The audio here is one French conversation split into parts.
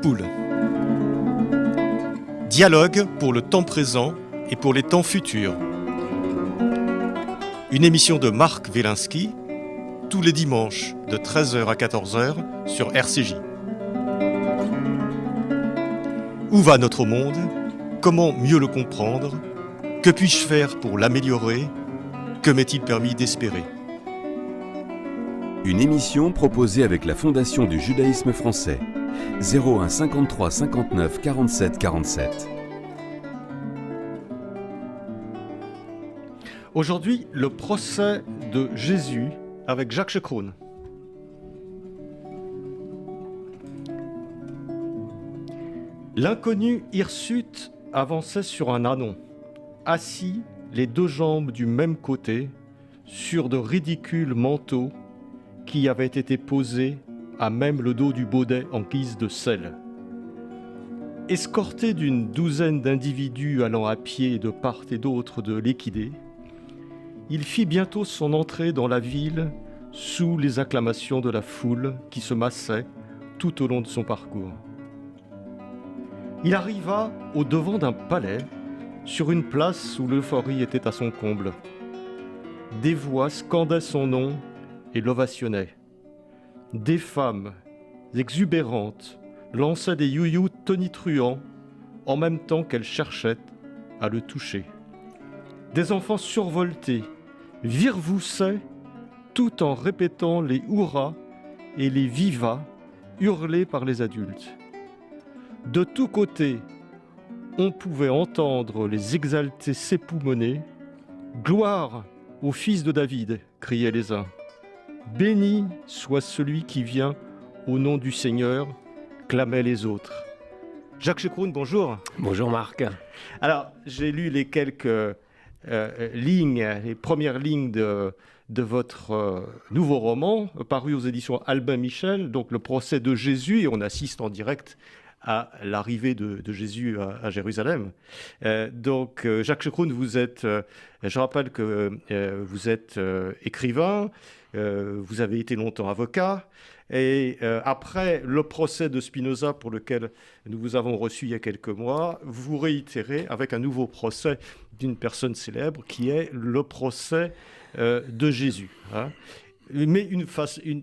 Poule. Dialogue pour le temps présent et pour les temps futurs. Une émission de Marc Wielinski, tous les dimanches de 13h à 14h sur RCJ. Où va notre monde? Comment mieux le comprendre? Que puis-je faire pour l'améliorer? Que m'est-il permis d'espérer? Une émission proposée avec la Fondation du judaïsme français. 01 53 59 47 47. Aujourd'hui, le procès de Jésus avec Jacques Chekroun. L'inconnu hirsute avançait sur un ânon, assis les deux jambes du même côté, sur de ridicules manteaux qui avaient été posés à même le dos du baudet en guise de selle. Escorté d'une douzaine d'individus allant à pied de part et d'autre de l'équidé, il fit bientôt son entrée dans la ville sous les acclamations de la foule qui se massait tout au long de son parcours. Il arriva au devant d'un palais, sur une place où l'euphorie était à son comble. Des voix scandaient son nom et l'ovationnaient. Des femmes exubérantes lançaient des you-you tonitruants en même temps qu'elles cherchaient à le toucher. Des enfants survoltés virevoussaient tout en répétant les hurrahs et les vivas hurlés par les adultes. De tous côtés, on pouvait entendre les exaltés s'époumoner. « Gloire au fils de David !» criaient les uns. « Béni soit celui qui vient au nom du Seigneur !» clamaient les autres. Jacques Chekroun, bonjour. Bonjour Marc. Alors, j'ai lu les quelques lignes, les premières lignes de votre nouveau roman, paru aux éditions Albin Michel, donc le procès de Jésus, et on assiste en direct à l'arrivée de Jésus à Jérusalem. Donc, Jacques Chekroun, vous êtes, je rappelle que vous êtes écrivain, vous avez été longtemps avocat, et après le procès de Spinoza, pour lequel nous vous avons reçu il y a quelques mois, vous réitérez avec un nouveau procès d'une personne célèbre, qui est le procès de Jésus. Hein. Mais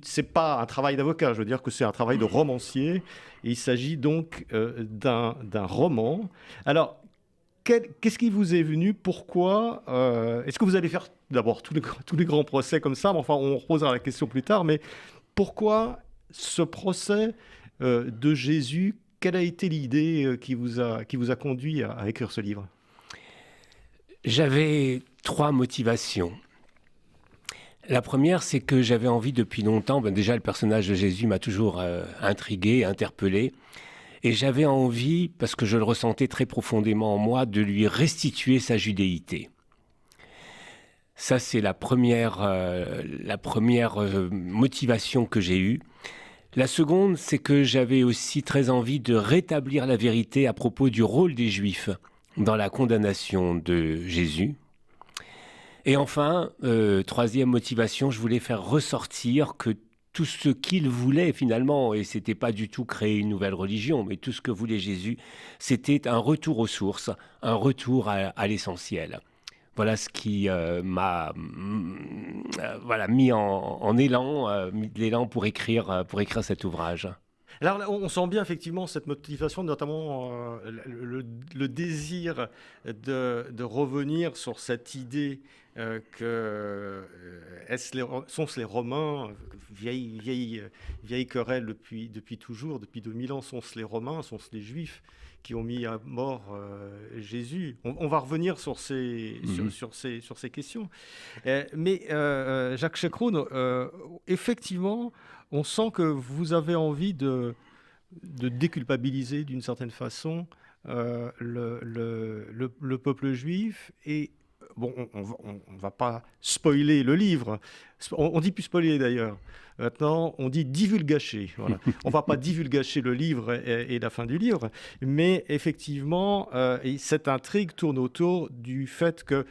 c'est pas un travail d'avocat, je veux dire que c'est un travail de romancier. Il s'agit donc d'un roman. Alors, qu'est-ce qui vous est venu? Pourquoi est-ce que vous allez faire d'abord tous les grands procès comme ça? Enfin, on reposera la question plus tard. Mais pourquoi ce procès de Jésus? Quelle a été l'idée qui vous a conduit à écrire ce livre? J'avais 3 motivations. La première, c'est que j'avais envie depuis longtemps, déjà le personnage de Jésus m'a toujours intrigué, interpellé, et j'avais envie, parce que je le ressentais très profondément en moi, de lui restituer sa judéité. Ça, c'est la première motivation que j'ai eue. La seconde, c'est que j'avais aussi très envie de rétablir la vérité à propos du rôle des Juifs dans la condamnation de Jésus. Et enfin, troisième motivation, je voulais faire ressortir que tout ce qu'il voulait finalement, et c'était pas du tout créer une nouvelle religion, mais tout ce que voulait Jésus, c'était un retour aux sources, un retour à l'essentiel. Voilà ce qui m'a mis en élan, mis de l'élan pour écrire cet ouvrage. Alors là, on sent bien effectivement cette motivation, notamment le désir de revenir sur cette idée que sont-ce les Romains, vieille querelle depuis toujours, depuis 2000 ans, sont-ce les Romains, sont-ce les Juifs qui ont mis à mort Jésus? On va revenir sur ces questions. Mais Jacques Chekroun, effectivement, on sent que vous avez envie de déculpabiliser d'une certaine façon le peuple juif. Et bon, on va pas spoiler le livre. On dit plus spoiler d'ailleurs. Maintenant, on dit divulgacher. Voilà. On va pas divulgacher le livre et la fin du livre, mais effectivement, cette intrigue tourne autour du fait que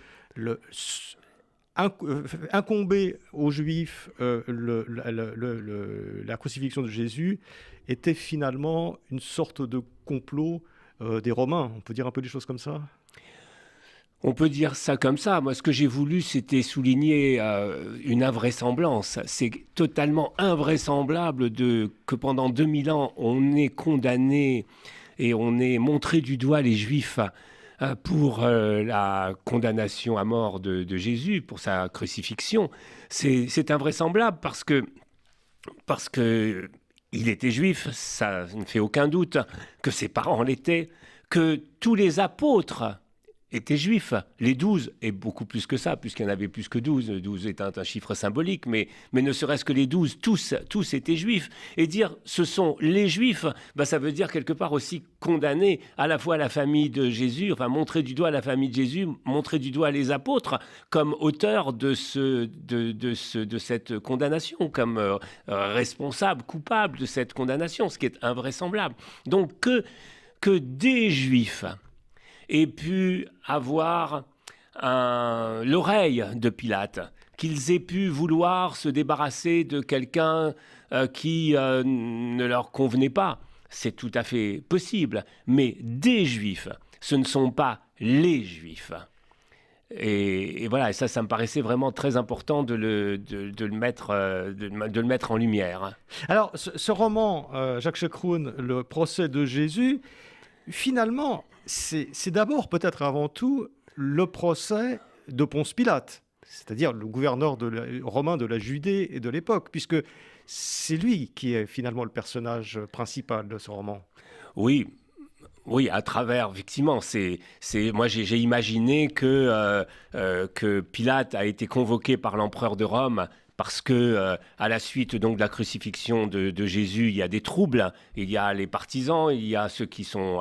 incomber aux Juifs la crucifixion de Jésus était finalement une sorte de complot des Romains. On peut dire un peu des choses comme ça? On peut dire ça comme ça. Moi, ce que j'ai voulu, c'était souligner une invraisemblance. C'est totalement invraisemblable que pendant 2000 ans, on ait condamné et on ait montré du doigt les Juifs pour la condamnation à mort de Jésus, pour sa crucifixion. C'est invraisemblable parce que il était juif, ça ne fait aucun doute, que ses parents l'étaient, que tous les apôtres étaient juifs, les 12, et beaucoup plus que ça, puisqu'il y en avait plus que 12, 12 est un chiffre symbolique, mais ne serait-ce que les 12, tous étaient juifs. Et dire ce sont les juifs, ça veut dire quelque part aussi condamner à la fois la famille de Jésus, enfin montrer du doigt la famille de Jésus, montrer du doigt les apôtres comme auteurs de cette condamnation, comme responsables, coupables de cette condamnation, ce qui est invraisemblable. Donc que des juifs aient pu avoir l'oreille de Pilate, qu'ils aient pu vouloir se débarrasser de quelqu'un qui ne leur convenait pas. C'est tout à fait possible, mais des Juifs, ce ne sont pas les Juifs. Et voilà, et ça me paraissait vraiment très important de le mettre en lumière. Alors, ce roman, Jacques Chekroun, Le procès de Jésus, finalement, c'est d'abord, peut-être avant tout, le procès de Ponce Pilate, c'est-à-dire le gouverneur romain de la Judée et de l'époque, puisque c'est lui qui est finalement le personnage principal de ce roman. Oui, à travers, effectivement, moi j'ai imaginé que Pilate a été convoqué par l'empereur de Rome parce que à la suite donc de la crucifixion de Jésus, il y a des troubles, il y a les partisans, il y a ceux qui sont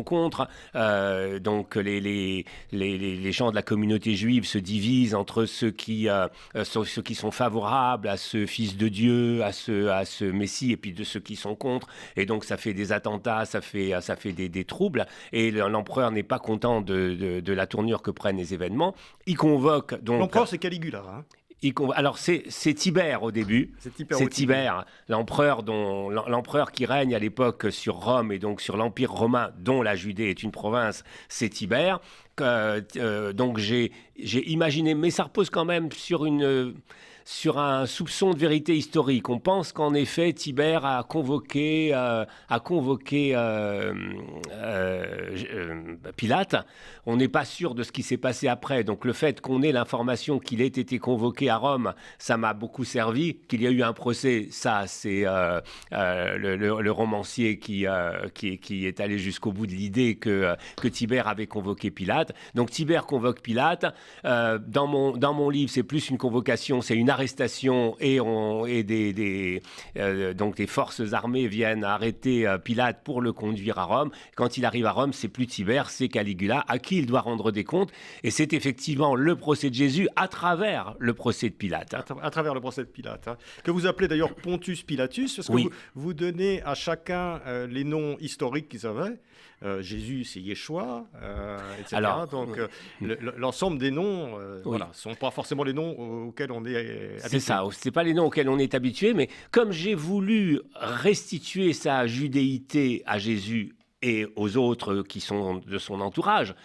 contre, donc les gens de la communauté juive se divisent entre ceux qui sont favorables à ce Fils de Dieu, à ce Messie, et puis de ceux qui sont contre, et donc ça fait des attentats, ça fait des troubles, et l'empereur n'est pas content de la tournure que prennent les événements. Il convoque donc... L'empereur, c'est Caligula, hein. Alors c'est Tibère au début, c'est Tibère, l'empereur qui règne à l'époque sur Rome et donc sur l'Empire romain dont la Judée est une province, c'est Tibère. Donc j'ai imaginé, mais ça repose quand même sur un soupçon de vérité historique. On pense qu'en effet, Tibère a convoqué Pilate. On n'est pas sûr de ce qui s'est passé après. Donc le fait qu'on ait l'information qu'il ait été convoqué à Rome, ça m'a beaucoup servi. Qu'il y a eu un procès, ça c'est le romancier qui est allé jusqu'au bout de l'idée que Tibère avait convoqué Pilate. Donc Tibère convoque Pilate. Dans mon livre, c'est plus une convocation, c'est une arrestation donc des forces armées viennent arrêter Pilate pour le conduire à Rome. Quand il arrive à Rome, c'est plus Tibère, c'est Caligula à qui il doit rendre des comptes. Et c'est effectivement le procès de Jésus à travers le procès de Pilate. À travers le procès de Pilate, que vous appelez d'ailleurs Pontius Pilatus, parce que oui. vous donnez à chacun les noms historiques qu'ils avaient. Jésus, c'est Yeshua, etc. Alors, donc l'ensemble des noms, oui. Voilà, sont pas forcément les noms auxquels on est habitué. C'est ça, c'est pas les noms auxquels on est habitué, mais comme j'ai voulu restituer sa judéité à Jésus et aux autres qui sont de son entourage,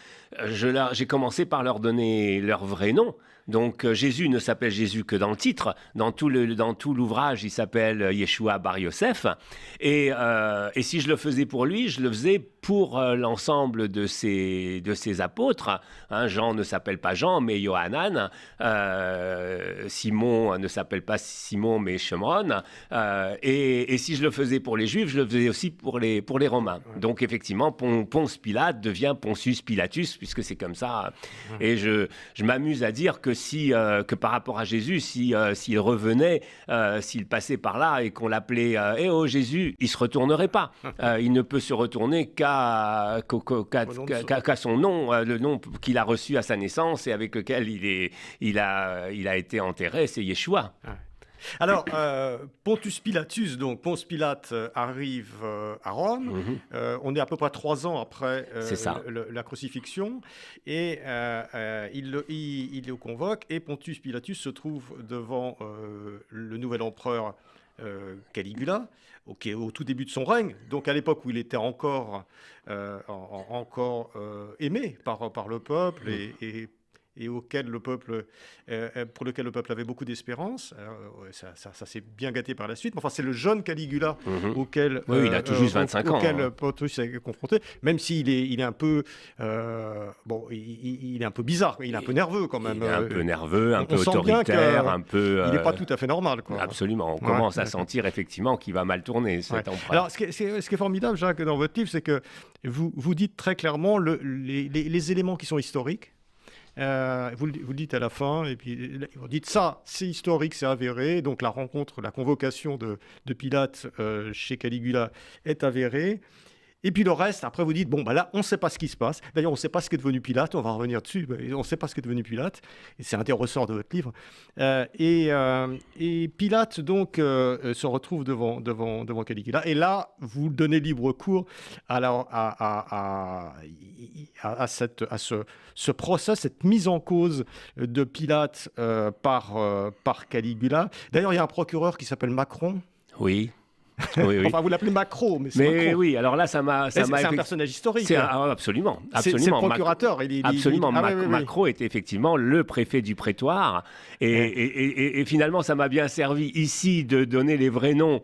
j'ai commencé par leur donner leur vrai nom. Donc Jésus ne s'appelle Jésus que dans le titre. Dans tout l'ouvrage, il s'appelle Yeshua Bar Yosef. Et si je le faisais pour lui, je le faisais pour l'ensemble de ses apôtres. Hein, Jean ne s'appelle pas Jean, mais Yohanan. Simon ne s'appelle pas Simon, mais Shemron. Et si je le faisais pour les Juifs, je le faisais aussi pour les Romains. Ouais. Donc effectivement, Ponce Pilate devient Pontius Pilatus, puisque c'est comme ça. Et je m'amuse à dire que que par rapport à Jésus, s'il revenait, s'il passait par là et qu'on l'appelait « oh Jésus », il ne se retournerait pas. Il ne peut se retourner qu'à son nom, le nom qu'il a reçu à sa naissance et avec lequel il a été enterré, c'est Yeshua. Alors, Pontius Pilatus, donc Ponce Pilate arrive à Rome. On est à peu près 3 ans après la crucifixion. Et il le convoque. Et Pontius Pilatus se trouve devant le nouvel empereur Caligula, au tout début de son règne. Donc à l'époque où il était encore aimé par le peuple et auquel le peuple, pour lequel le peuple avait beaucoup d'espérance. Ça s'est bien gâté par la suite. Mais enfin, c'est le jeune Caligula auquel il a tout juste 25 ans. Auquel Pontius est confronté, même s'il est un peu, il est un peu bizarre, il est un peu nerveux quand même. Il est un peu nerveux, un peu autoritaire, un peu. Il n'est pas tout à fait normal, quoi. Absolument. On commence à sentir effectivement qu'il va mal tourner cet empereur. Alors, ce qui est formidable, Jacques, dans votre livre, c'est que vous dites très clairement les éléments qui sont historiques. Vous le dites à la fin, et puis vous dites ça, c'est historique, c'est avéré. Donc la convocation de Pilate chez Caligula est avérée. Et puis le reste, après vous dites, là, on ne sait pas ce qui se passe. D'ailleurs, on ne sait pas ce qu'est devenu Pilate, on va revenir dessus. On ne sait pas ce qu'est devenu Pilate, et c'est un des ressorts de votre livre. Et Pilate, donc, se retrouve devant Caligula. Et là, vous donnez libre cours à ce procès, cette mise en cause de Pilate par Caligula. D'ailleurs, il y a un procureur qui s'appelle Macron. Oui. Oui. Enfin, vous l'appelez Macro, mais c'est Macron. Oui, alors là, ça m'a... C'est un personnage historique. Absolument. C'est le procurateur. Absolument. Macro était effectivement le préfet du prétoire. Et finalement, ça m'a bien servi ici de donner les vrais noms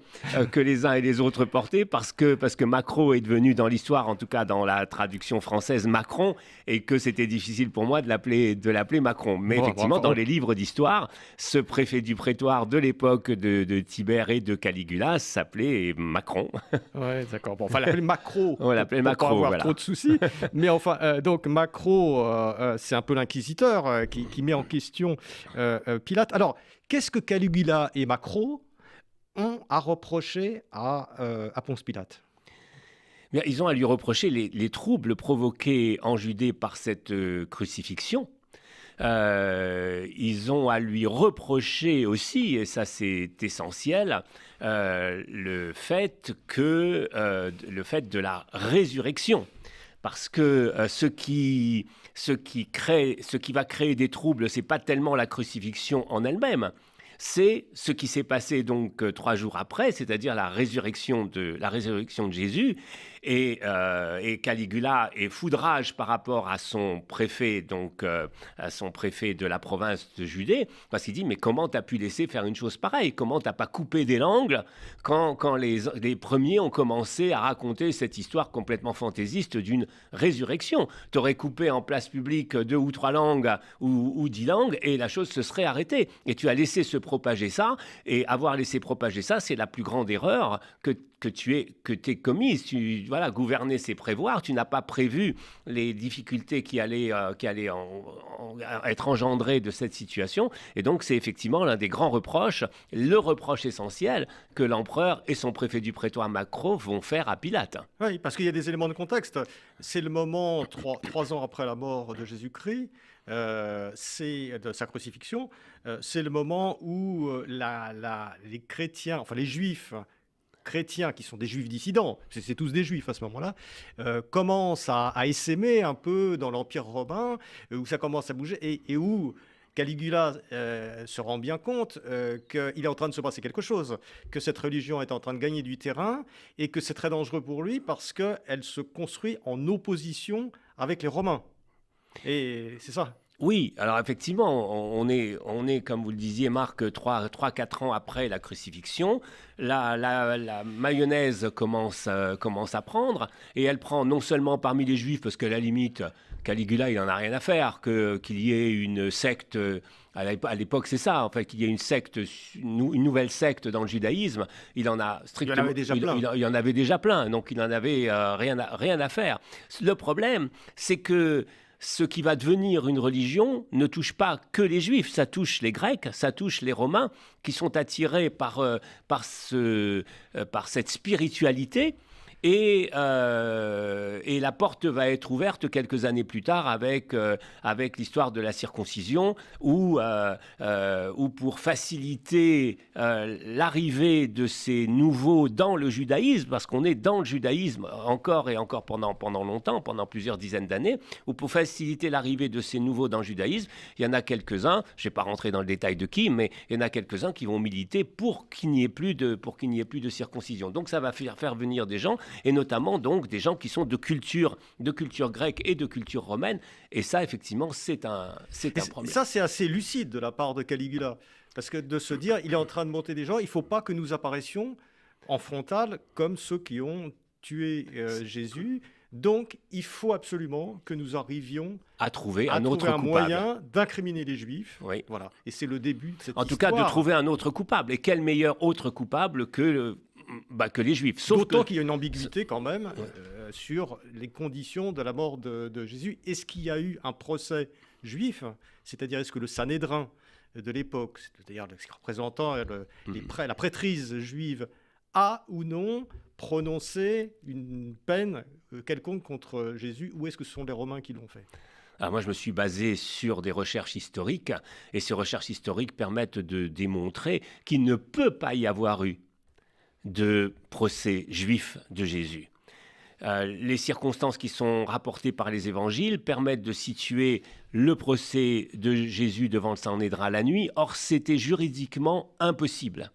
que les uns et les autres portaient, parce que Macro est devenu dans l'histoire, en tout cas dans la traduction française, Macron, et que c'était difficile pour moi de l'appeler Macron. Mais effectivement, dans les livres d'histoire, ce préfet du prétoire de l'époque de Tibère et de Caligula s'appelait Macron. Ouais, d'accord. Bon, enfin, l'appeler Macro. On l'appelait Macro, pas avoir trop de soucis. Mais enfin, donc Macro, c'est un peu l'inquisiteur qui met en question Pilate. Alors, qu'est-ce que Caligula et Macro ont à reprocher à Ponce Pilate? Ils ont à lui reprocher les troubles provoqués en Judée par cette crucifixion. Ils ont à lui reprocher aussi, et ça c'est essentiel, le fait de la résurrection. Parce que ce qui va créer des troubles, c'est pas tellement la crucifixion en elle-même, c'est ce qui s'est passé donc 3 jours après, c'est-à-dire la résurrection de Jésus. Et Caligula est foudrage par rapport à son préfet, à son préfet de la province de Judée, parce qu'il dit, mais comment t'as pu laisser faire une chose pareille? Comment t'as pas coupé des langues quand les premiers ont commencé à raconter cette histoire complètement fantaisiste d'une résurrection? T'aurais coupé en place publique 2 ou 3 langues ou 10 langues et la chose se serait arrêtée. Et tu as laissé se propager ça, et avoir laissé propager ça, c'est la plus grande erreur que tu aies commise. Gouverner, c'est prévoir. Tu n'as pas prévu les difficultés qui allaient être engendrées de cette situation. Et donc, c'est effectivement l'un des grands reproches, le reproche essentiel que l'empereur et son préfet du prétoire Macro vont faire à Pilate. Oui, parce qu'il y a des éléments de contexte. C'est le moment, 3 ans après la mort de Jésus-Christ, c'est de sa crucifixion, c'est le moment où les chrétiens, enfin les juifs chrétiens, qui sont des juifs dissidents, c'est tous des juifs à ce moment-là, commencent à essaimer un peu dans l'Empire romain, où ça commence à bouger, et où Caligula se rend bien compte qu'il est en train de se passer quelque chose, que cette religion est en train de gagner du terrain, et que c'est très dangereux pour lui, parce qu'elle se construit en opposition avec les Romains. Et c'est ça. Oui, alors effectivement, on est, comme vous le disiez, Marc, 3-4 ans après la crucifixion. La mayonnaise commence à prendre, et elle prend non seulement parmi les Juifs, parce qu'à la limite, Caligula, il n'en a rien à faire, qu'il y ait une secte... À l'époque, c'est ça, en fait, qu'il y ait une nouvelle secte dans le judaïsme. Il en a strictement... Il y en avait déjà plein, donc il n'en avait rien à faire. Le problème, c'est que ce qui va devenir une religion ne touche pas que les Juifs, ça touche les Grecs, ça touche les Romains, qui sont attirés par cette spiritualité. Et la porte va être ouverte quelques années plus tard avec l'histoire de la circoncision, où pour faciliter l'arrivée de ces nouveaux dans le judaïsme, parce qu'on est dans le judaïsme encore et encore pendant longtemps, pendant plusieurs dizaines d'années, ou pour faciliter l'arrivée de ces nouveaux dans le judaïsme, il y en a quelques-uns, je ne vais pas rentrer dans le détail de qui, mais il y en a quelques-uns qui vont militer pour qu'il n'y ait plus de circoncision. Donc ça va faire venir des gens, et notamment donc des gens qui sont de culture grecque et de culture romaine, et ça effectivement c'est un problème. Ça c'est assez lucide de la part de Caligula, parce que de se dire il est en train de monter des gens, il ne faut pas que nous apparaissions en frontal comme ceux qui ont tué Jésus, donc il faut absolument que nous arrivions à trouver un autre coupable, moyen d'incriminer les Juifs. Oui. Voilà. Et c'est le début de cette histoire. En tout cas, de trouver un autre coupable. Et quel meilleur autre coupable que les Juifs. D'autant qu'il y a une ambiguïté quand même sur les conditions de la mort de Jésus. Est-ce qu'il y a eu un procès juif? C'est-à-dire, est-ce que le Sanhédrin de l'époque, c'est-à-dire ce qui représentant la prêtrise juive, a ou non prononcé une peine quelconque contre Jésus, ou est-ce que ce sont les Romains qui l'ont fait? Alors moi, je me suis basé sur des recherches historiques, et ces recherches historiques permettent de démontrer qu'il ne peut pas y avoir eu de procès juif de Jésus. Les circonstances qui sont rapportées par les évangiles permettent de situer le procès de Jésus devant le Sanhédrin la nuit. Or, c'était juridiquement impossible.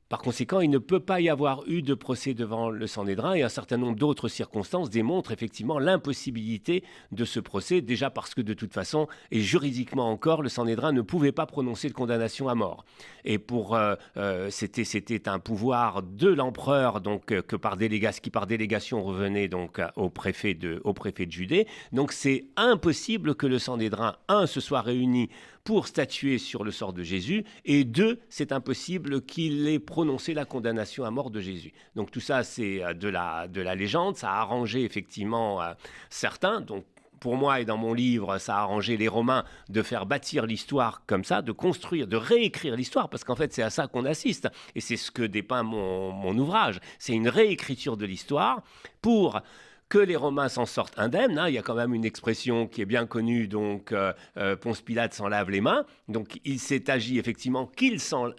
Par conséquent, il ne peut pas y avoir eu de procès devant le Sanhédrin, et un certain nombre d'autres circonstances démontrent effectivement l'impossibilité de ce procès, déjà parce que de toute façon, et juridiquement encore, le Sanhédrin ne pouvait pas prononcer de condamnation à mort. Et c'était un pouvoir de l'empereur, donc qui par délégation revenait donc au préfet de Judée. Donc c'est impossible que le Sanhédrin, se soit réuni pour statuer sur le sort de Jésus, et 2, c'est impossible qu'il ait prononcé la condamnation à mort de Jésus. Donc tout ça, c'est de la légende, ça a arrangé effectivement certains, donc pour moi et dans mon livre, ça a arrangé les Romains de faire bâtir l'histoire comme ça, de construire, de réécrire l'histoire, parce qu'en fait c'est à ça qu'on assiste, et c'est ce que dépeint mon ouvrage, c'est une réécriture de l'histoire pour que les Romains s'en sortent indemnes. Il y a quand même une expression qui est bien connue, donc Ponce Pilate s'en lave les mains. Donc il s'est agi effectivement qu'il s'en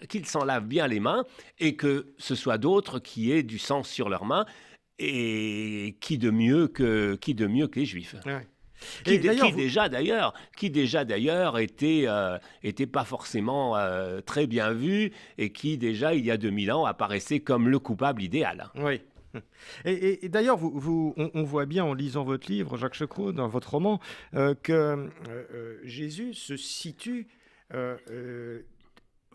lave bien les mains, et que ce soit d'autres qui aient du sang sur leurs mains, et qui de mieux que les Juifs. Ouais. Qui déjà d'ailleurs était pas forcément très bien vu, et qui déjà il y a 2000 ans apparaissait comme le coupable idéal. Oui. Et d'ailleurs, on voit bien en lisant votre livre, Jacques Checrot, dans votre roman, que Jésus se situe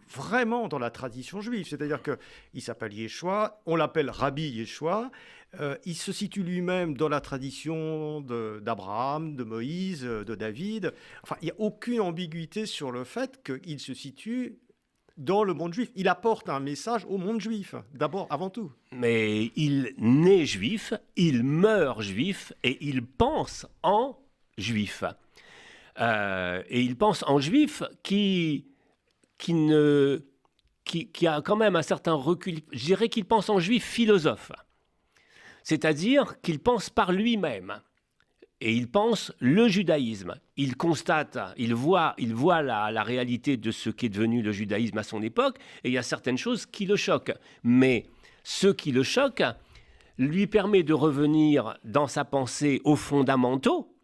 vraiment dans la tradition juive. C'est-à-dire qu'il s'appelle Yeshua, on l'appelle Rabbi Yeshua, il se situe lui-même dans la tradition d'Abraham, de Moïse, de David. Enfin, il n'y a aucune ambiguïté sur le fait qu'il se situe dans le monde juif. Il apporte un message au monde juif, d'abord, avant tout. Mais il naît juif, il meurt juif, et il pense en juif. Et il pense en juif qui a quand même un certain recul. Je dirais qu'il pense en juif philosophe. C'est-à-dire qu'il pense par lui-même. Et il pense le judaïsme. Il constate, il voit la réalité de ce qu'est devenu le judaïsme à son époque, et il y a certaines choses qui le choquent. Mais ce qui le choque lui permet de revenir dans sa pensée aux fondamentaux,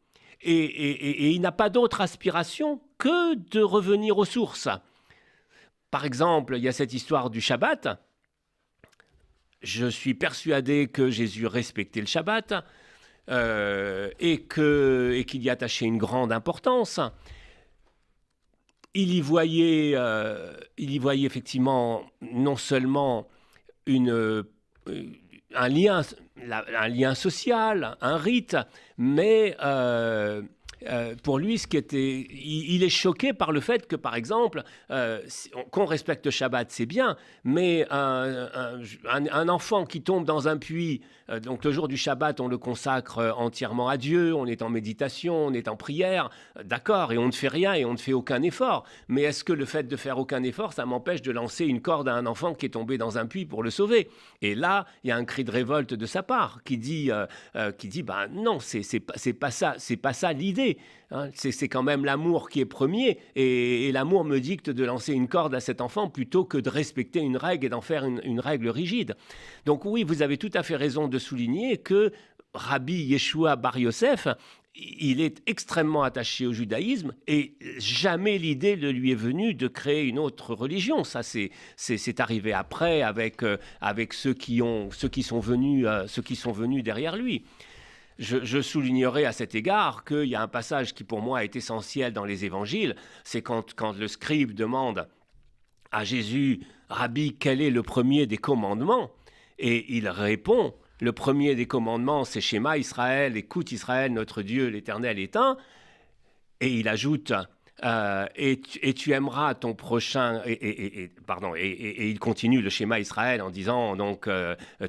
et il n'a pas d'autre aspiration que de revenir aux sources. Par exemple, il y a cette histoire du Shabbat. Je suis persuadé que Jésus respectait le Shabbat, et qu'il y attachait une grande importance. Il y voyait effectivement non seulement un lien social, un rite, mais pour lui, il est choqué par le fait que, par exemple, qu'on respecte le Shabbat, c'est bien, mais un enfant qui tombe dans un puits, donc le jour du Shabbat, on le consacre entièrement à Dieu, on est en méditation, on est en prière, d'accord, et on ne fait rien et on ne fait aucun effort. Mais est-ce que le fait de faire aucun effort, ça m'empêche de lancer une corde à un enfant qui est tombé dans un puits pour le sauver? Et là, il y a un cri de révolte de sa part qui dit bah non, c'est pas ça l'idée. Hein. C'est quand même l'amour qui est premier, et l'amour me dicte de lancer une corde à cet enfant plutôt que de respecter une règle et d'en faire une règle rigide. Donc oui, vous avez tout à fait raison de souligner que Rabbi Yeshua Bar Yosef, il est extrêmement attaché au judaïsme et jamais l'idée ne lui est venue de créer une autre religion. Ça, c'est arrivé après avec ceux qui sont venus derrière lui. Je soulignerai à cet égard qu'il y a un passage qui pour moi est essentiel dans les évangiles, c'est quand le scribe demande à Jésus, « Rabbi, quel est le premier des commandements ?» Et il répond, « Le premier des commandements, c'est Shema Israël, écoute Israël, notre Dieu, l'Éternel est un. » Et il ajoute, et tu aimeras ton prochain, et il continue le schéma Israël en disant, donc,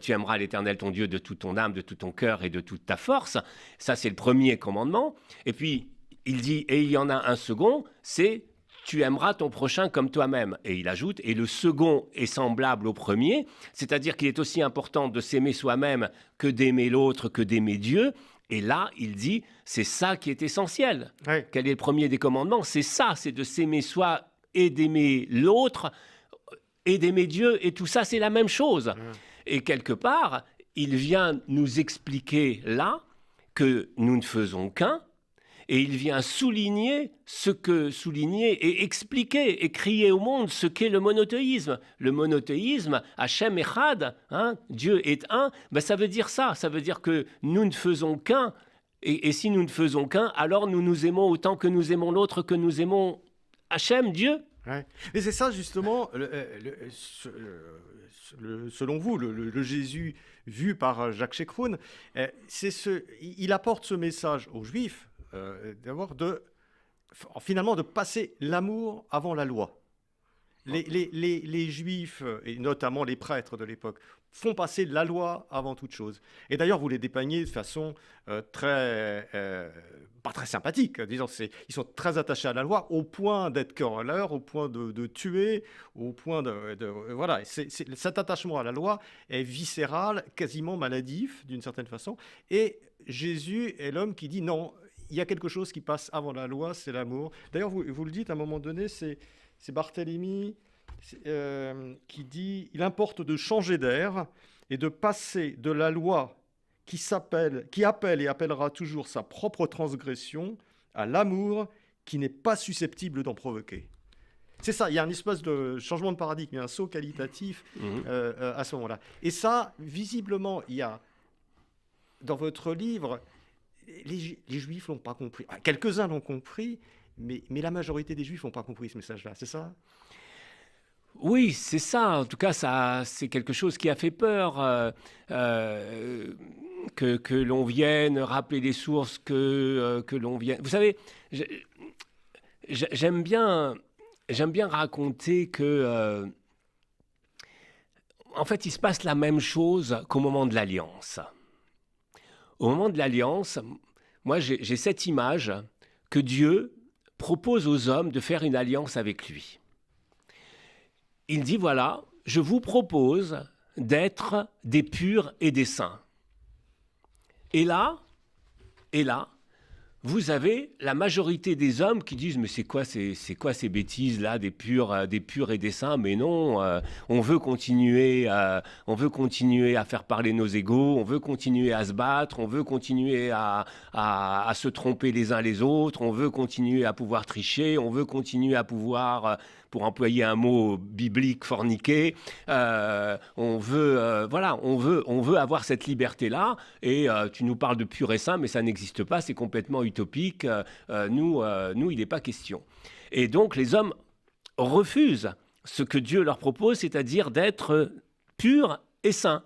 tu aimeras l'Éternel ton Dieu de toute ton âme, de tout ton cœur et de toute ta force. Ça, c'est le premier commandement. Et puis, il dit, et il y en a un second, c'est, tu aimeras ton prochain comme toi-même. Et il ajoute, et le second est semblable au premier, c'est-à-dire qu'il est aussi important de s'aimer soi-même que d'aimer l'autre, que d'aimer Dieu. Et là, il dit, c'est ça qui est essentiel. Oui. Quel est le premier des commandements? C'est ça, c'est de s'aimer soi et d'aimer l'autre et d'aimer Dieu. Et tout ça, c'est la même chose. Et quelque part, il vient nous expliquer là que nous ne faisons qu'un. Et il vient souligner et expliquer et crier au monde ce qu'est le monothéisme. Le monothéisme, Hachem Echad, hein, Dieu est un, ben ça veut dire ça. Ça veut dire que nous ne faisons qu'un. Et si nous ne faisons qu'un, alors nous nous aimons autant que nous aimons l'autre, que nous aimons Hachem, Dieu. Ouais. Mais c'est ça justement, selon vous, le Jésus vu par Jacques Shekroun, il apporte ce message aux Juifs, d'abord finalement de passer l'amour avant la loi. Les Juifs, et notamment les prêtres de l'époque, font passer la loi avant toute chose. Et d'ailleurs, vous les dépeignez de façon pas très sympathique. Disons, ils sont très attachés à la loi, au point d'être querelleurs, au point de tuer, au point voilà. Cet attachement à la loi est viscéral, quasiment maladif, d'une certaine façon. Et Jésus est l'homme qui dit non, il y a quelque chose qui passe avant la loi, c'est l'amour. D'ailleurs, vous le dites à un moment donné, c'est Barthélemy qui dit « Il importe de changer d'air et de passer de la loi qui appelle et appellera toujours sa propre transgression à l'amour qui n'est pas susceptible d'en provoquer. » C'est ça, il y a une espèce de changement de paradigme, il y a un saut qualitatif à ce moment-là. Et ça, visiblement, il y a dans votre livre, les Juifs l'ont pas compris. Quelques-uns l'ont compris, mais la majorité des Juifs n'ont pas compris ce message-là, c'est ça ? Oui, c'est ça. En tout cas, c'est quelque chose qui a fait peur. Que l'on vienne rappeler les sources, que l'on vienne... Vous savez, j'aime bien raconter que... en fait, il se passe la même chose qu'au moment de l'Alliance. Au moment de l'Alliance, moi, j'ai cette image que Dieu propose aux hommes de faire une alliance avec lui. Il dit, voilà, je vous propose d'être des purs et des saints. Et là, vous avez la majorité des hommes qui disent, mais c'est quoi ces bêtises-là, des purs et des saints? Mais non, on veut continuer à faire parler nos égos, on veut continuer à se battre, on veut continuer à se tromper les uns les autres, on veut continuer à pouvoir tricher, on veut continuer à pouvoir... pour employer un mot biblique, forniquer, on veut avoir cette liberté-là, et tu nous parles de pur et saint, mais ça n'existe pas, c'est complètement utopique, nous, il n'est pas question. Et donc, les hommes refusent ce que Dieu leur propose, c'est-à-dire d'être purs et saints.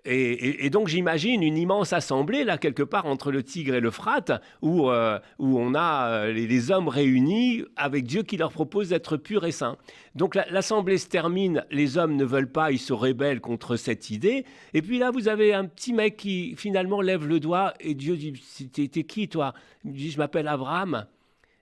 Et donc j'imagine une immense assemblée, là, quelque part entre le Tigre et l'Euphrate, où on a les hommes réunis avec Dieu qui leur propose d'être purs et saints. Donc l'assemblée se termine, les hommes ne veulent pas, ils se rébellent contre cette idée. Et puis là, vous avez un petit mec qui finalement lève le doigt et Dieu dit, t'es qui toi? Il dit, je m'appelle Abraham.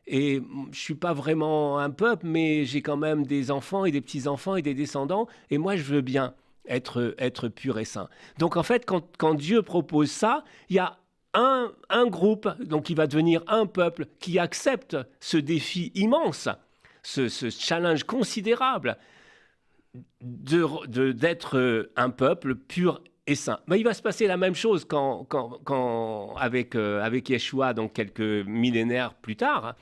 Et je suis pas vraiment un peuple, mais j'ai quand même des enfants et des petits-enfants et des descendants, et moi je veux bien être pur et saint. Donc en fait, quand Dieu propose ça, il y a un groupe, donc il va devenir un peuple, qui accepte ce défi immense, ce challenge considérable d'être un peuple pur et saint. Mais il va se passer la même chose avec Yeshua, donc quelques millénaires plus tard.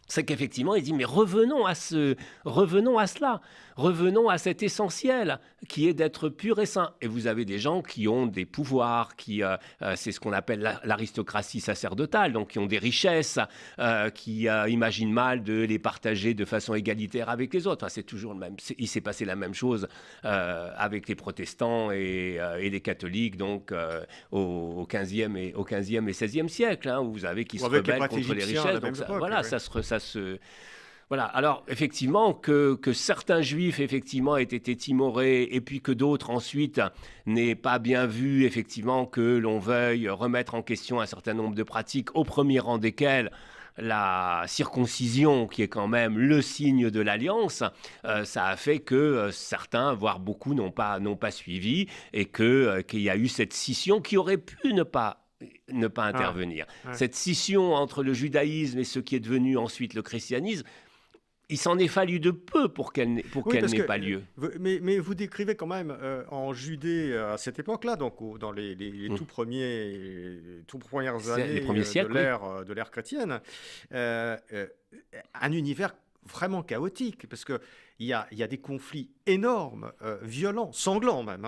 C'est qu'effectivement, il dit, mais revenons à cela, revenons à cet essentiel qui est d'être pur et saint. Et vous avez des gens qui ont des pouvoirs, c'est ce qu'on appelle l'aristocratie sacerdotale, donc qui ont des richesses, qui imaginent mal de les partager de façon égalitaire avec les autres. Enfin, c'est toujours le même. Il s'est passé la même chose avec les protestants et les catholiques, donc au 15e et 16e siècle, hein, où vous avez qui se rebellent contre les richesses. Donc voilà, oui. Voilà. Alors, effectivement, que certains juifs, effectivement, aient été timorés, et puis que d'autres, ensuite, n'aient pas bien vu, effectivement, que l'on veuille remettre en question un certain nombre de pratiques, au premier rang desquelles la circoncision, qui est quand même le signe de l'alliance, ça a fait que certains, voire beaucoup, n'ont pas suivi, et qu'il y a eu cette scission qui aurait pu ne pas intervenir. Cette scission entre le judaïsme et ce qui est devenu ensuite le christianisme, il s'en est fallu de peu pour qu'elle n'ait pas lieu. Mais vous décrivez quand même en Judée à cette époque-là, donc dans les toutes premières années les premiers siècles, de l'ère chrétienne, un univers vraiment chaotique, parce qu'il y a des conflits énormes, violents, sanglants même,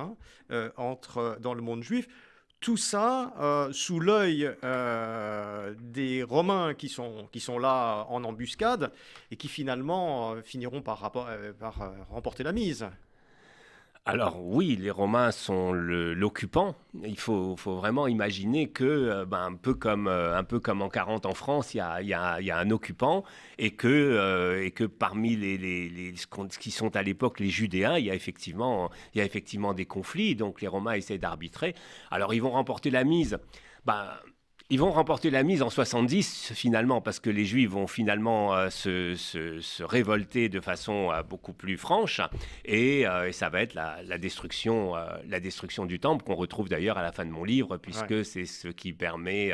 dans le monde juif. Tout ça sous l'œil des Romains qui sont là en embuscade et qui finalement finiront par remporter la mise. Alors oui, les Romains sont l'occupant. Il faut vraiment imaginer que, un peu comme en 40 en France, il y a un occupant et que parmi ce qui sont à l'époque les Judéens, il y a effectivement des conflits. Donc les Romains essaient d'arbitrer. Alors ils vont remporter la mise. Ils vont remporter la mise en 70 finalement, parce que les Juifs vont finalement se révolter de façon beaucoup plus franche, et ça va être la destruction du temple, qu'on retrouve d'ailleurs à la fin de mon livre, puisque c'est ce qui permet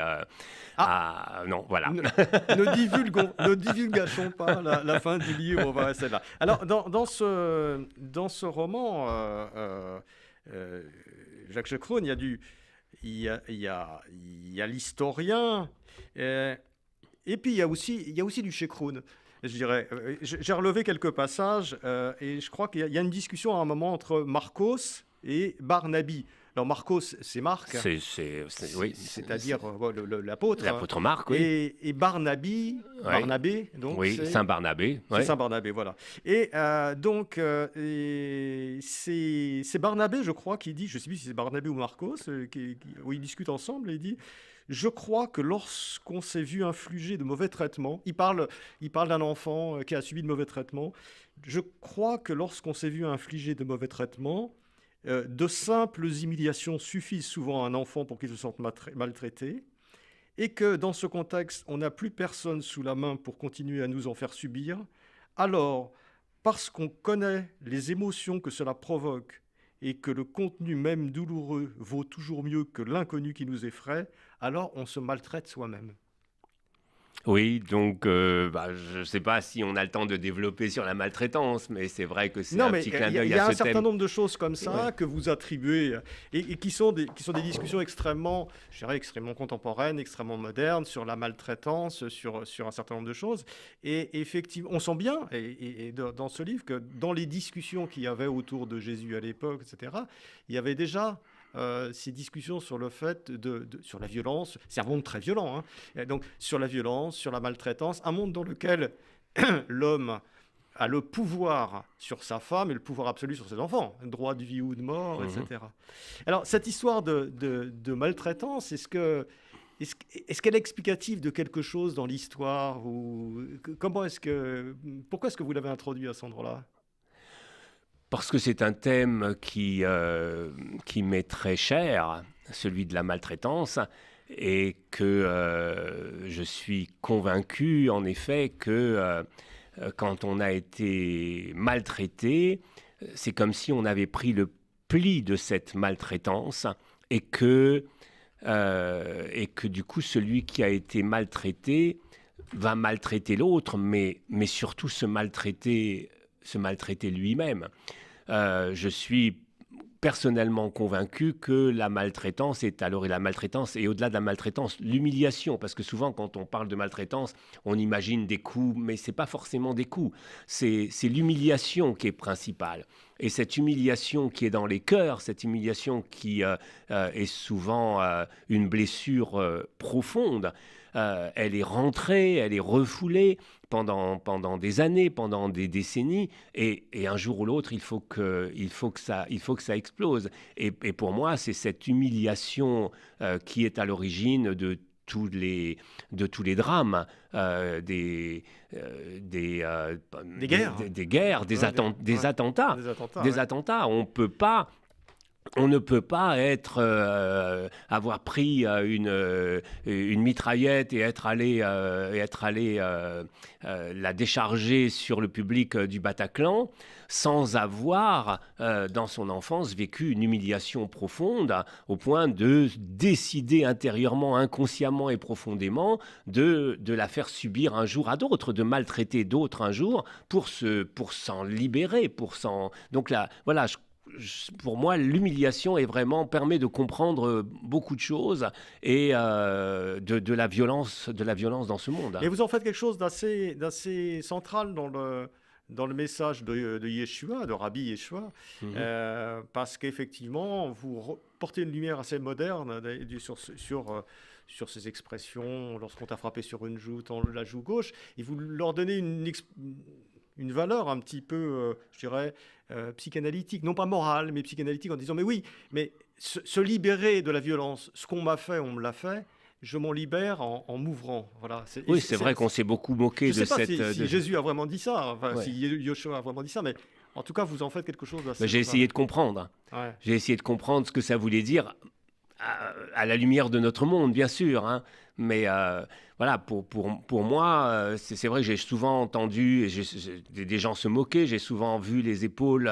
non, voilà. Ne divulgachons pas la fin du livre, on va rester là. Alors dans ce roman, Jacques Checroun, il y a l'historien, et puis il y a aussi du Checroun, je dirais. J'ai relevé quelques passages, et je crois qu'il y a une discussion à un moment entre Marcos et Barnabi. Alors Marcos, c'est Marc, oui, c'est-à-dire l'apôtre. L'apôtre Marc, oui. Et Barnabé, donc oui, Saint Barnabé. C'est Saint Barnabé, voilà. Et donc c'est Barnabé, je crois, qui dit, je ne sais plus si c'est Barnabé ou Marcos, où ils discutent ensemble, et il dit: je crois que lorsqu'on s'est vu infliger de mauvais traitements, il parle d'un enfant qui a subi de mauvais traitements. Je crois que lorsqu'on s'est vu infliger de mauvais traitements, de simples humiliations suffisent souvent à un enfant pour qu'il se sente maltraité, et que dans ce contexte, on n'a plus personne sous la main pour continuer à nous en faire subir. Alors, parce qu'on connaît les émotions que cela provoque et que le contenu même douloureux vaut toujours mieux que l'inconnu qui nous effraie, alors on se maltraite soi-même. Oui, donc je ne sais pas si on a le temps de développer sur la maltraitance, mais c'est vrai que c'est un petit clin d'œil à ce thème. Il y a un certain nombre de choses comme ça que vous attribuez et qui sont des discussions extrêmement contemporaines, extrêmement modernes sur la maltraitance, sur un certain nombre de choses. Et effectivement, on sent bien dans ce livre que dans les discussions qu'il y avait autour de Jésus à l'époque, etc., il y avait déjà ces discussions sur le fait sur la violence. C'est un monde très violent, hein. Donc sur la violence, sur la maltraitance, un monde dans lequel l'homme a le pouvoir sur sa femme et le pouvoir absolu sur ses enfants, droit de vie ou de mort, Mhm. etc. Alors, cette histoire de maltraitance, est-ce qu'elle est explicative de quelque chose dans l'histoire ou pourquoi est-ce que vous l'avez introduit à cet endroit-là? Parce que c'est un thème qui m'est très cher, celui de la maltraitance, et que je suis convaincu, en effet, que quand on a été maltraité, c'est comme si on avait pris le pli de cette maltraitance et que du coup, celui qui a été maltraité va maltraiter l'autre, mais surtout se maltraiter lui-même. Je suis personnellement convaincu que la maltraitance est alors, et la maltraitance, et au-delà de la maltraitance, l'humiliation, parce que souvent quand on parle de maltraitance, on imagine des coups, mais c'est pas forcément des coups, c'est l'humiliation qui est principale. Et cette humiliation qui est dans les cœurs, cette humiliation qui est souvent une blessure profonde, elle est rentrée, elle est refoulée pendant des années, pendant des décennies, et un jour ou l'autre, il faut que ça explose. Et pour moi, c'est cette humiliation qui est à l'origine de tous les drames, des guerres. des guerres, des attentats. Des attentats, Des ouais. attentats. On ne peut pas avoir pris une mitraillette et être allé la décharger sur le public du Bataclan sans avoir, dans son enfance, vécu une humiliation profonde au point de décider intérieurement, inconsciemment et profondément de la faire subir un jour à d'autres, de maltraiter d'autres un jour pour s'en libérer, Donc là, voilà, pour moi, l'humiliation permet de comprendre beaucoup de choses et de la violence dans ce monde. Et vous en faites quelque chose d'assez central dans le message de Yeshua, de Rabbi Yeshua, parce qu'effectivement, vous portez une lumière assez moderne sur ces expressions. Lorsqu'on t'a frappé sur une joue, la joue gauche, et vous leur donnez une valeur un petit peu, je dirais, psychanalytique, non pas morale, mais psychanalytique, en disant, mais oui, mais se libérer de la violence, ce qu'on m'a fait, on me l'a fait, je m'en libère en m'ouvrant. Voilà. Oui, c'est vrai qu'on s'est beaucoup moqué de cette... Je ne sais pas si Jésus a vraiment dit ça, enfin, ouais. si Yeshua a vraiment dit ça, mais en tout cas, vous en faites quelque chose d'assez... J'ai essayé de comprendre. Ouais. J'ai essayé de comprendre ce que ça voulait dire à la lumière de notre monde, bien sûr, hein. Mais voilà, pour moi, c'est vrai que j'ai souvent entendu des gens se moquer, j'ai souvent vu les épaules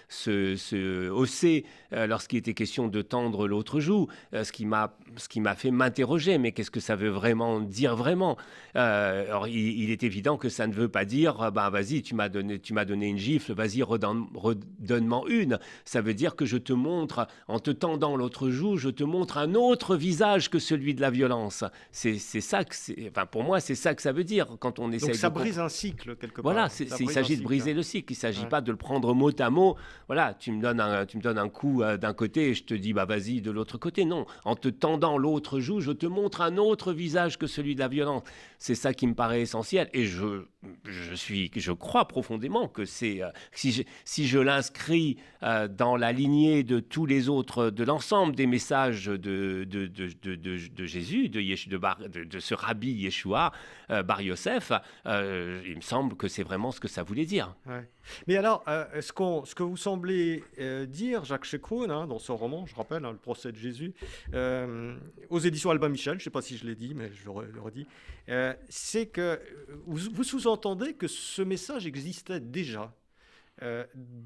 se hausser lorsqu'il était question de tendre l'autre joue, ce qui m'a fait m'interroger, mais qu'est-ce que ça veut vraiment dire vraiment? Alors, il est évident que ça ne veut pas dire, vas-y, tu m'as donné une gifle, vas-y, redonne-m'en une. Ça veut dire que je te montre, en te tendant l'autre joue, je te montre un autre visage que celui de la violence. C'est ça que pour moi, c'est ça que ça veut dire quand on essaie. Donc ça brise un cycle quelque part. Voilà, il s'agit de briser le cycle. Il ne s'agit pas de le prendre mot à mot. Voilà, tu me donnes un coup d'un côté et je te dis vas-y de l'autre côté. Non, en te tendant l'autre joue, je te montre un autre visage que celui de la violence. C'est ça qui me paraît essentiel. Et je crois profondément que c'est si je l'inscris dans la lignée de tous les autres, de l'ensemble des messages de Jésus, de ce rabbi Yeshua, Bar Yosef, il me semble que c'est vraiment ce que ça voulait dire. Ouais. Mais alors, ce que vous semblez dire, Jacques Chekroun, dans son roman, je rappelle, le procès de Jésus, aux éditions Albin Michel, je ne sais pas si je l'ai dit, mais je le redis, c'est que vous sous-entendez que ce message existait déjà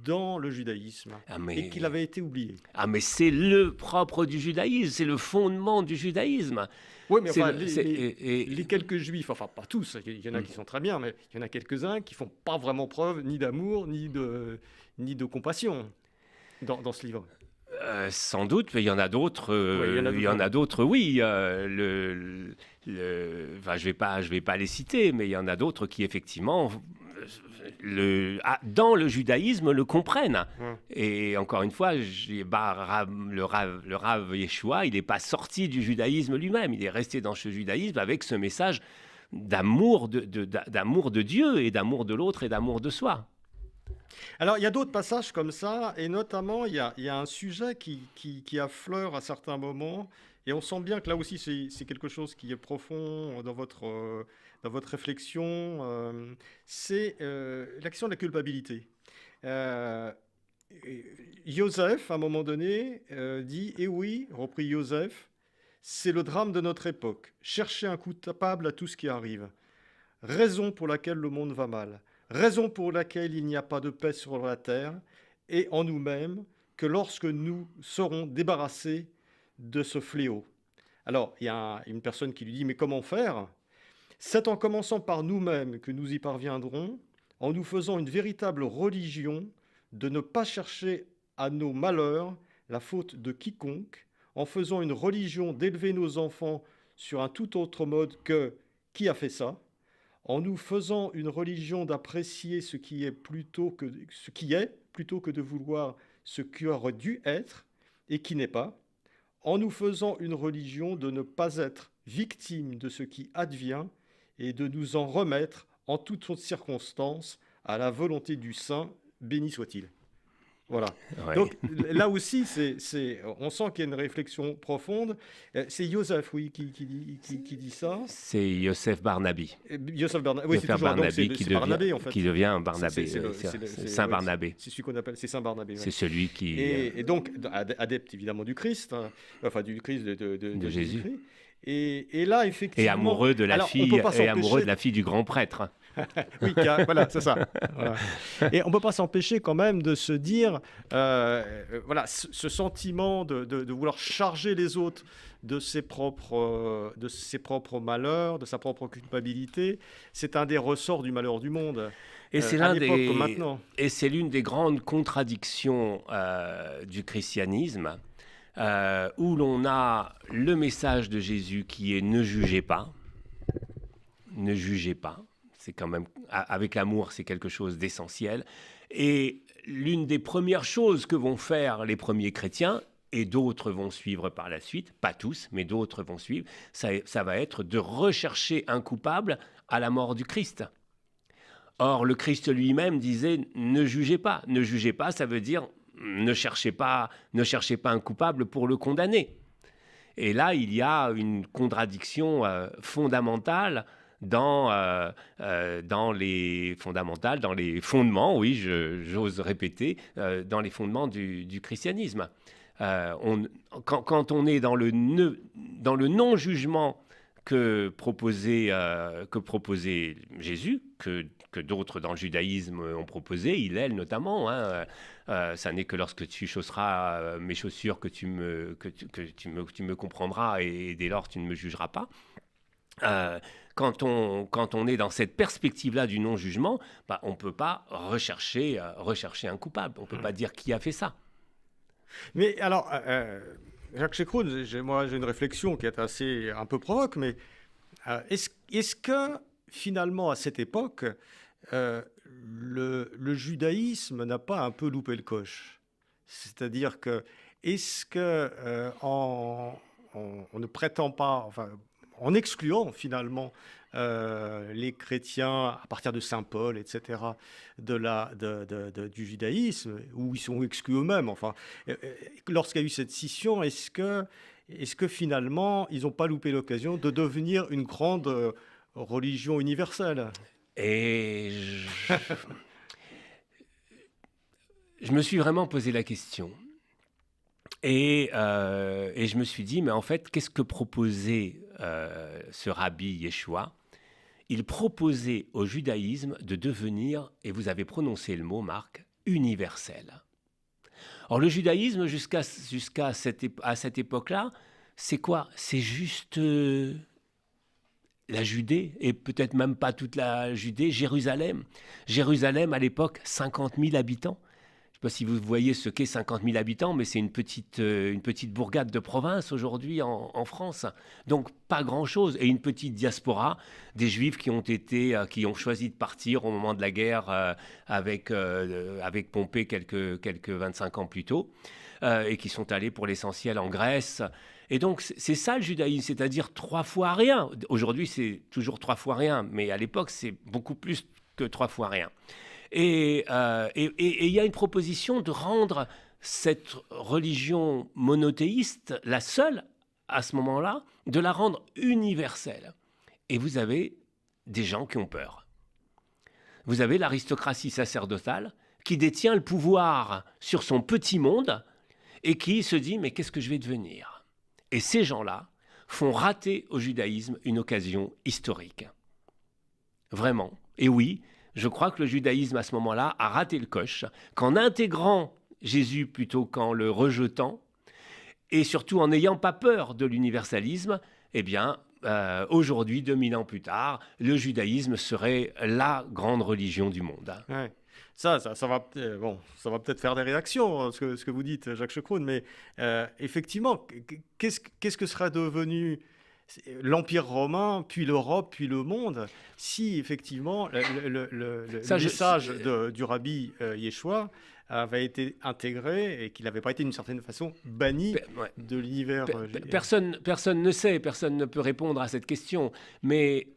dans le judaïsme et qu'il avait été oublié. Mais c'est le propre du judaïsme, c'est le fondement du judaïsme. Oui, mais enfin, les quelques juifs, enfin pas tous, il y en a qui sont très bien, mais il y en a quelques-uns qui font pas vraiment preuve ni d'amour, ni de compassion dans ce livre. Sans doute, mais il y en a d'autres. Il y en a d'autres, oui. Je vais pas les citer, mais il y en a d'autres qui effectivement, dans le judaïsme, le comprennent. Et encore une fois, le Rav Yeshua, il n'est pas sorti du judaïsme lui-même. Il est resté dans ce judaïsme avec ce message d'amour d'amour de Dieu et d'amour de l'autre et d'amour de soi. Alors, il y a d'autres passages comme ça, et notamment, il y a un sujet qui affleure à certains moments, et on sent bien que là aussi, c'est quelque chose qui est profond dans votre réflexion, c'est la question de la culpabilité. Euh, Joseph, à un moment donné, dit, « Eh oui, reprit Joseph, c'est le drame de notre époque, chercher un coupable à tout ce qui arrive. Raison pour laquelle le monde va mal. Raison pour laquelle il n'y a pas de paix sur la terre et en nous-mêmes que lorsque nous serons débarrassés de ce fléau. » Alors, il y a une personne qui lui dit, « Mais comment faire ? C'est en commençant par nous-mêmes que nous y parviendrons, en nous faisant une véritable religion de ne pas chercher à nos malheurs la faute de quiconque, en faisant une religion d'élever nos enfants sur un tout autre mode que « qui a fait ça ?» en nous faisant une religion d'apprécier ce qui est plutôt que de vouloir ce qui aurait dû être et qui n'est pas, en nous faisant une religion de ne pas être victime de ce qui advient et de nous en remettre en toutes circonstances à la volonté du Saint, béni soit-il. Voilà. Ouais. Donc là aussi, on sent qu'il y a une réflexion profonde. C'est Joseph, oui, qui dit ça. C'est Yosef Barnabi. Yosef Barnabi, oui, c'est toujours Barnabi donc, Barnabé, en fait. Qui devient Barnabé. C'est Saint Barnabé. C'est celui qu'on appelle, c'est Saint Barnabé. Ouais. C'est celui qui... Et donc, adepte évidemment du Christ, hein, enfin du Christ de Jésus. Et là, effectivement... Et amoureux de la fille du grand prêtre. Oui, voilà, c'est ça. Voilà. Et on ne peut pas s'empêcher quand même de se dire, voilà, ce sentiment de vouloir charger les autres de ses propres malheurs, de sa propre culpabilité, c'est un des ressorts du malheur du monde. Et c'est l'une des grandes contradictions du christianisme, où l'on a le message de Jésus qui est « ne jugez pas », ne jugez pas. C'est quand même, avec l'amour, c'est quelque chose d'essentiel. Et l'une des premières choses que vont faire les premiers chrétiens, et d'autres vont suivre par la suite, pas tous, mais d'autres vont suivre, ça va être de rechercher un coupable à la mort du Christ. Or, le Christ lui-même disait « ne jugez pas ». Ne jugez pas, ça veut dire ne cherchez pas un coupable pour le condamner. Et là, il y a une contradiction fondamentale dans les fondements, oui, j'ose répéter, dans les fondements du christianisme. Quand on est dans le non-jugement que proposait Jésus, que d'autres dans le judaïsme ont proposé, Hillel notamment, hein, ça n'est que lorsque tu chausseras mes chaussures que tu me comprendras et dès lors tu ne me jugeras pas. Quand on est dans cette perspective-là du non-jugement, bah, on ne peut pas rechercher un coupable. On ne peut pas dire qui a fait ça. Mais alors, Jacques Chekroun, j'ai une réflexion qui est un peu provoque, mais est-ce que finalement, à cette époque, le judaïsme n'a pas un peu loupé le coche? C'est-à-dire que, est-ce que on ne prétend pas, enfin, en excluant finalement les chrétiens à partir de Saint Paul, etc., du judaïsme, où ils sont exclus eux-mêmes, enfin, lorsqu'il y a eu cette scission, est-ce que finalement, ils n'ont pas loupé l'occasion de devenir une grande religion universelle? Et je me suis vraiment posé la question. Et je me suis dit, mais en fait, qu'est-ce que proposait ce rabbi Yeshua? Il proposait au judaïsme de devenir, et vous avez prononcé le mot, Marc, universel. Or, le judaïsme, jusqu'à cette époque-là, c'est quoi? C'est juste la Judée, et peut-être même pas toute la Judée, Jérusalem. Jérusalem, à l'époque, 50 000 habitants. sais pas si vous voyez ce qu'est 50 000 habitants, mais c'est une petite bourgade de province aujourd'hui en France. Donc pas grand-chose. Et une petite diaspora, des Juifs qui ont choisi de partir au moment de la guerre avec Pompée quelques 25 ans plus tôt, et qui sont allés pour l'essentiel en Grèce. Et donc, c'est ça le judaïsme, c'est-à-dire 3 fois rien. Aujourd'hui, c'est toujours 3 fois rien, mais à l'époque, c'est beaucoup plus que 3 fois rien. Et il y a une proposition de rendre cette religion monothéiste, la seule à ce moment-là, de la rendre universelle. Et vous avez des gens qui ont peur. Vous avez l'aristocratie sacerdotale qui détient le pouvoir sur son petit monde et qui se dit « mais qu'est-ce que je vais devenir ?» Et ces gens-là font rater au judaïsme une occasion historique. Vraiment. Et oui, je crois que le judaïsme, à ce moment-là, a raté le coche, qu'en intégrant Jésus plutôt qu'en le rejetant, et surtout en n'ayant pas peur de l'universalisme, eh bien, aujourd'hui, 2000 ans plus tard, le judaïsme serait la grande religion du monde. Ouais. Ça va peut-être faire des réactions, ce que vous dites, Jacques Chekroun, mais effectivement, qu'est-ce que sera devenu l'Empire romain, puis l'Europe, puis le monde, si effectivement le message du rabbi Yeshua avait été intégré et qu'il n'avait pas été d'une certaine façon banni de l'univers. Personne ne sait, personne ne peut répondre à cette question, mais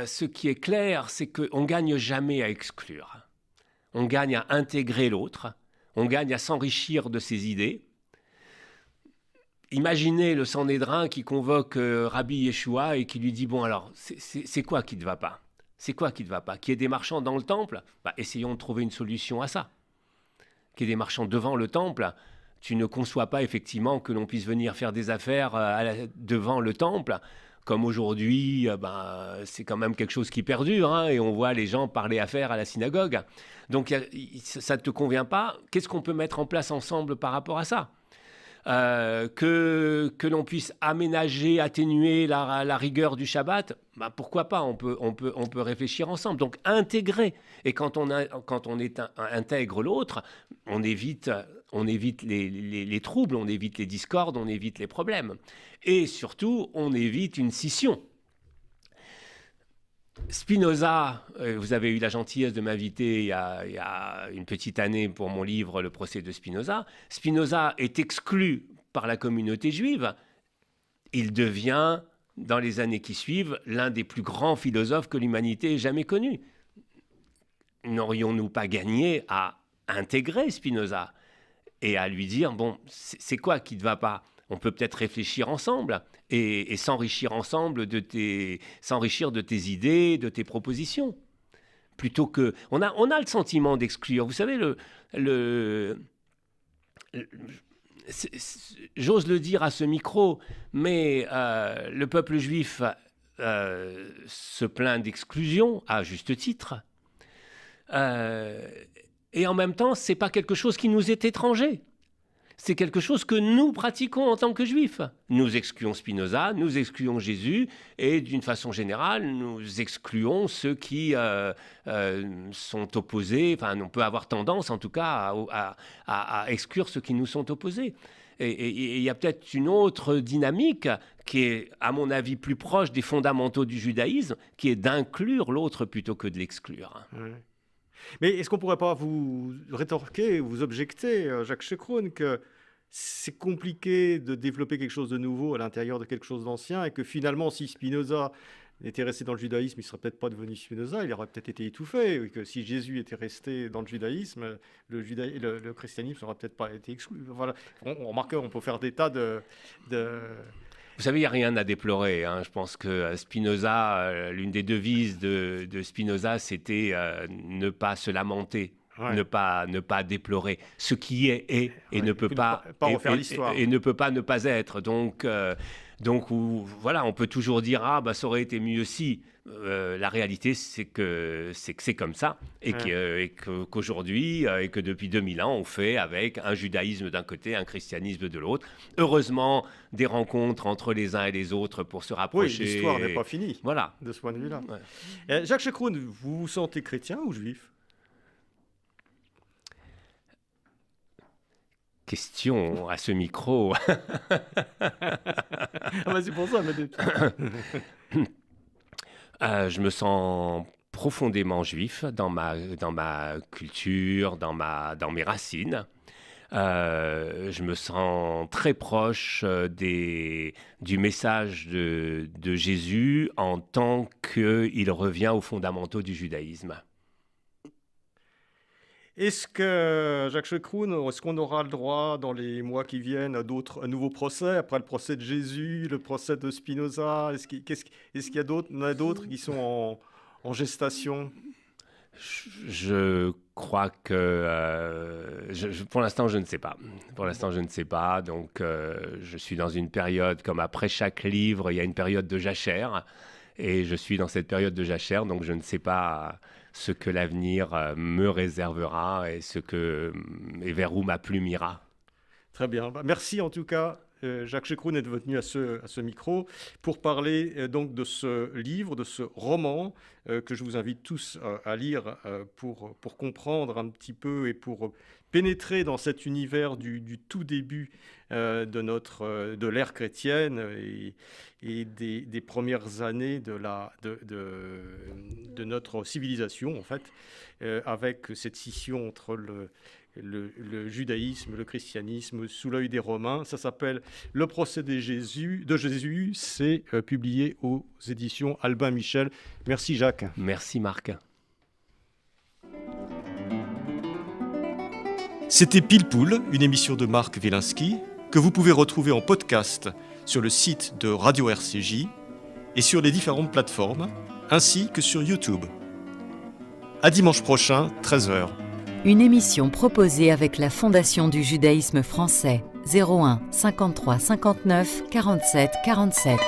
ce qui est clair, c'est qu'on ne gagne jamais à exclure. On gagne à intégrer l'autre, on gagne à s'enrichir de ses idées. Imaginez le Sanhédrin qui convoque Rabbi Yeshua et qui lui dit « Bon alors, c'est quoi qui ne va pas ? C'est quoi qui ne va pas ? Qu'il y ait des marchands dans le temple ? Essayons de trouver une solution à ça. Qu'il y ait des marchands devant le temple, tu ne conçois pas effectivement que l'on puisse venir faire des affaires devant le temple. Comme aujourd'hui, c'est quand même quelque chose qui perdure, hein, et on voit les gens parler affaires à la synagogue. Donc ça ne te convient pas. Qu'est-ce qu'on peut mettre en place ensemble par rapport à ça ? Que l'on puisse aménager, atténuer la rigueur du Shabbat, pourquoi pas, on peut réfléchir ensemble. Donc intégrer. Et quand on intègre l'autre, on évite les troubles, on évite les discordes, on évite les problèmes. Et surtout, on évite une scission. Spinoza, vous avez eu la gentillesse de m'inviter il y a une petite année pour mon livre « Le procès de Spinoza ». Spinoza est exclu par la communauté juive. Il devient, dans les années qui suivent, l'un des plus grands philosophes que l'humanité ait jamais connu. N'aurions-nous pas gagné à intégrer Spinoza et à lui dire « Bon, c'est quoi qui ne va pas ?» On peut peut-être réfléchir ensemble et s'enrichir ensemble s'enrichir de tes idées, de tes propositions. Plutôt que... On a le sentiment d'exclure. Vous savez, j'ose le dire à ce micro, mais le peuple juif se plaint d'exclusion, à juste titre. Et en même temps, ce n'est pas quelque chose qui nous est étranger. C'est quelque chose que nous pratiquons en tant que juifs. Nous excluons Spinoza, nous excluons Jésus, et d'une façon générale, nous excluons ceux qui sont opposés. Enfin, on peut avoir tendance, en tout cas, à exclure ceux qui nous sont opposés. Et il y a peut-être une autre dynamique qui est, à mon avis, plus proche des fondamentaux du judaïsme, qui est d'inclure l'autre plutôt que de l'exclure. Ouais. Mais est-ce qu'on ne pourrait pas vous rétorquer, vous objecter, Jacques Chekroun, que c'est compliqué de développer quelque chose de nouveau à l'intérieur de quelque chose d'ancien et que finalement, si Spinoza était resté dans le judaïsme, il ne serait peut-être pas devenu Spinoza, il aurait peut-être été étouffé, et que si Jésus était resté dans le judaïsme, le christianisme n'aurait peut-être pas été exclu. Voilà. On remarque, on peut faire des tas de... Vous savez, il n'y a rien à déplorer. Hein. Je pense que Spinoza, l'une des devises de Spinoza, c'était ne pas se lamenter, ne pas déplorer. Ce qui est et ne peut pas refaire l'histoire. Et ne peut pas ne pas être. Donc voilà, on peut toujours dire ça aurait été mieux si. La réalité, c'est que c'est comme ça et qu'aujourd'hui et que depuis 2000 ans, on fait avec un judaïsme d'un côté, un christianisme de l'autre. Heureusement, des rencontres entre les uns et les autres pour se rapprocher. Oui, l'histoire n'est pas finie. Voilà. De ce point de vue-là. Ouais. Jacques Chekroun, vous vous sentez chrétien ou juif ? question à ce micro. C'est pour ça. Je me sens profondément juif dans ma culture, dans mes racines. Je me sens très proche du message de Jésus en tant qu'il revient aux fondamentaux du judaïsme. Est-ce que, Jacques Chekroun, est-ce qu'on aura le droit dans les mois qui viennent à un nouveau procès, après le procès de Jésus, le procès de Spinoza? Est-ce qu'il y a d'autres qui sont en gestation? Je crois que pour l'instant je ne sais pas. Donc je suis dans une période, comme après chaque livre, il y a une période de jachère, et je suis dans cette période de jachère, donc je ne sais pas ce que l'avenir me réservera et vers où ma plume ira. Très bien. Merci en tout cas. Jacques Chekroun est venu à ce micro pour parler donc de ce livre, de ce roman que je vous invite tous à lire pour comprendre un petit peu et pour pénétrer dans cet univers du tout début de l'ère chrétienne et des premières années de notre civilisation, en fait, avec cette scission entre le judaïsme, le christianisme sous l'œil des Romains. Ça s'appelle Le procès de Jésus. C'est publié aux éditions Albin Michel. Merci Jacques. Merci Marc. C'était Pile Poule, une émission de Marc Wielinski que vous pouvez retrouver en podcast sur le site de Radio RCJ et sur les différentes plateformes, ainsi que sur YouTube. À dimanche prochain, 13h. Une émission proposée avec la Fondation du judaïsme français, 01 53 59 47 47.